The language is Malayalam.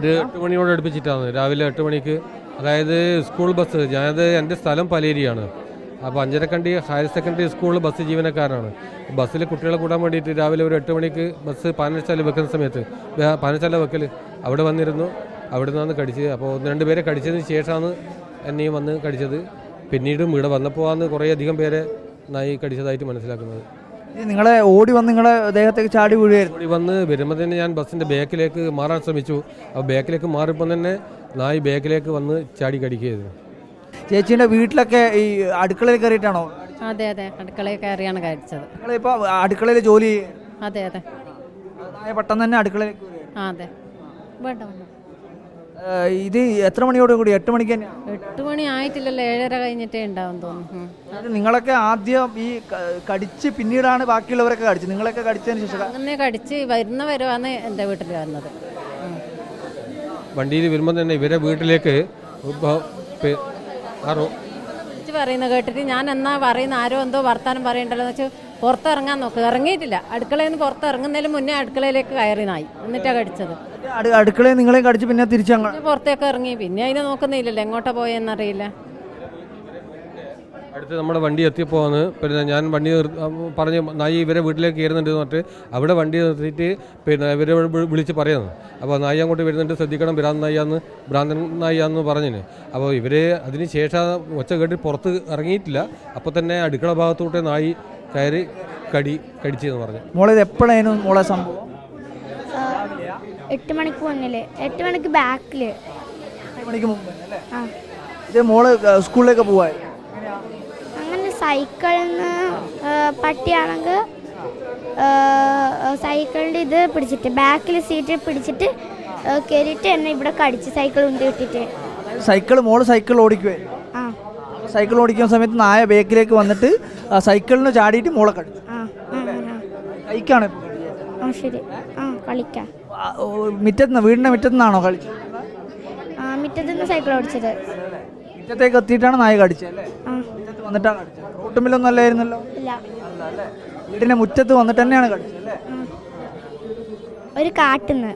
ഒരു 8 മണിയോട് അടുപ്പിച്ചിട്ടാണ് രാവിലെ 8 മണിക്ക്. അതായത് സ്കൂൾ ബസ്, ഞാനത് എൻ്റെ സ്ഥലം പലേരിയാണ്. അപ്പോൾ Anjarakandy higher secondary school bus ജീവനക്കാരനാണ്. ബസ്സിൽ കുട്ടികളെ കൂടാൻ വേണ്ടിയിട്ട് രാവിലെ ഒരു 8 മണിക്ക് ബസ് പാനച്ചാല വെക്കുന്ന സമയത്ത് പാനച്ചാല വെക്കൽ അവിടെ വന്നിരുന്നു. അവിടെ നിന്നാണ് കടിച്ചത്. അപ്പോൾ 1-2 പേരെ കടിച്ചതിന് ശേഷമാണ് എന്നെയും വന്ന് കടിച്ചത്. പിന്നീടും ഇവിടെ വന്നപ്പോൾ ആണ് കുറേ അധികം പേരെ നായി കടിച്ചതായിട്ട് മനസ്സിലാക്കുന്നത്. നിങ്ങളെ ഓടി വന്ന് നിങ്ങളെ ദേഹത്തേക്ക് ചാടി വീഴുകയായിരുന്നു. ഓടി വന്ന് വരുമ്പോൾ തന്നെ ഞാൻ ബസ്സിൻ്റെ ബാക്കിലേക്ക് മാറാൻ ശ്രമിച്ചു. അപ്പോൾ ബാക്കിലേക്ക് മാറിയപ്പോൾ തന്നെ നായി ബാക്കിലേക്ക് വന്ന് ചാടി കടിക്കുകയായിരുന്നു. ചേച്ചീൻ്റെ വീട്ടിലൊക്കെ ഈ അടുക്കളയിൽ കയറിയിട്ടാണോ? അതെ അതെ, അടുക്കളയിൽ കയറിയാണ് കഴിച്ചത്. നിങ്ങളിപ്പോൾ അടുക്കളയിൽ ജോലി അതെ അതെ, പെട്ടെന്ന് തന്നെ അടുക്കളയിലേക്ക് അതെ. വേണ്ട വേണ്ട, ഇത് എത്ര മണിയോട് കൂടി? 8 മണിക്ക് തന്നെയാണ്. 8 മണി ആയിട്ടില്ലല്ലോ, 7:30 കഴിഞ്ഞിട്ടേ ഉണ്ടാവും തോന്നുന്നു. അത് നിങ്ങളൊക്കെ ആദ്യം ഈ കടിച്ച് പിന്നീടാണ് ബാക്കിയുള്ളവരൊക്കെ കടിച്ചത്. നിങ്ങളൊക്കെ കടിച്ചതിന് ശേഷം അങ്ങനെ കടിച്ച് വരുന്നവരാണ് എൻ്റെ വീട്ടിൽ വന്നത്. വണ്ടിയിൽ വരുമ്പോൾ തന്നെ ഇവരെ വീട്ടിലേക്ക് പറയുന്നത് കേട്ടിട്ട് ഞാൻ എന്നാ പറയുന്ന ആരോ എന്തോ വർത്താനം പറയണ്ടല്ലോ എന്ന് വെച്ചാൽ പുറത്തിറങ്ങാൻ നോക്കുക. ഇറങ്ങിയിട്ടില്ല. അടുക്കളയിൽ നിന്ന് പുറത്തിറങ്ങുന്നതിന് മുന്നേ അടുക്കളയിലേക്ക് കയറി നായി, എന്നിട്ടാണ് കടിച്ചത്. അടുക്കളയിൽ നിങ്ങളെ കടിച്ച് പിന്നെ തിരിച്ചങ്ങ് പുറത്തേക്ക് ഇറങ്ങി. പിന്നെ അതിനെ നോക്കുന്നില്ലല്ലോ, എങ്ങോട്ടാ പോയെന്നറിയില്ല. അടുത്ത് നമ്മുടെ വണ്ടി എത്തിയപ്പോൾ പിന്നെ ഞാൻ വണ്ടി പറഞ്ഞ് നായി ഇവരെ വീട്ടിലേക്ക് കയറുന്നുണ്ട് എന്ന് പറഞ്ഞിട്ട് അവിടെ വണ്ടി നിർത്തിയിട്ട് പിന്നെ ഇവരെ വിളിച്ച് പറയുന്നു. അപ്പോൾ നായി അങ്ങോട്ട് വരുന്നുണ്ട്, ശ്രദ്ധിക്കണം, ഭ്രാന്തൻ നായിയാന്ന് പറഞ്ഞിന്. അപ്പോൾ ഇവർ അതിന് ശേഷം ഒച്ച കേട്ട് പുറത്ത് ഇറങ്ങിയിട്ടില്ല. അപ്പോൾ തന്നെ അടുക്കള ഭാഗത്തോട്ട് നായി കയറി കടിച്ചെന്ന് പറഞ്ഞു. മോളെ ഇത് എപ്പോഴായിരുന്നു മോളെ സംഭവം? 8 മണിക്ക് മുന്നില്, 8 മണിക്ക് ബാക്കില്. 8 മണിക്ക് മുമ്പ് അല്ലേ? ഇത് മോള് സ്കൂളിലേക്ക് പോവാ? അങ്ങനെ സൈക്കിളിൽ നിന്ന് പട്ടിയാണെങ്കിൽ സൈക്കിളിൻ്റെ ഇത് പിടിച്ചിട്ട് ബാക്കിൽ സീറ്റ് പിടിച്ചിട്ട് കയറിയിട്ട് എന്നെ ഇവിടെ കടിച്ച് സൈക്കിൾ ഉന്തി വിട്ടിട്ട്. മോള് സൈക്കിൾ ഓടിക്കുവേ? ആ, സൈക്കിൾ ഓടിക്കുന്ന സമയത്ത് നായ ബാക്കിലേക്ക് വന്നിട്ട് സൈക്കിളിന് ചാടിയിട്ട് മോളെ കടിച്ചു. കൈക്കാണ് ശരി. ആ, കളിക്കാം. വീടിന്റെ മുറ്റത്തുനിന്നാണോ കളിച്ചത്? മുറ്റത്ത് നിന്ന് സൈക്കിൾ ഓടിച്ചത്. മുറ്റത്തേക്ക് എത്തിയിട്ടാണ് നായ കടിച്ചത് അല്ലേ? മുറ്റത്ത് വന്നിട്ടാണ് കടിച്ചത്. റോട്ടുമില്ലൊന്നും അല്ലായിരുന്നല്ലോ? ഇല്ല. വീടിന്റെ മുറ്റത്ത് വന്നിട്ട് തന്നെയാണ് കടിച്ചത് അല്ലേ? ഒരു കാട്ടിന്ന്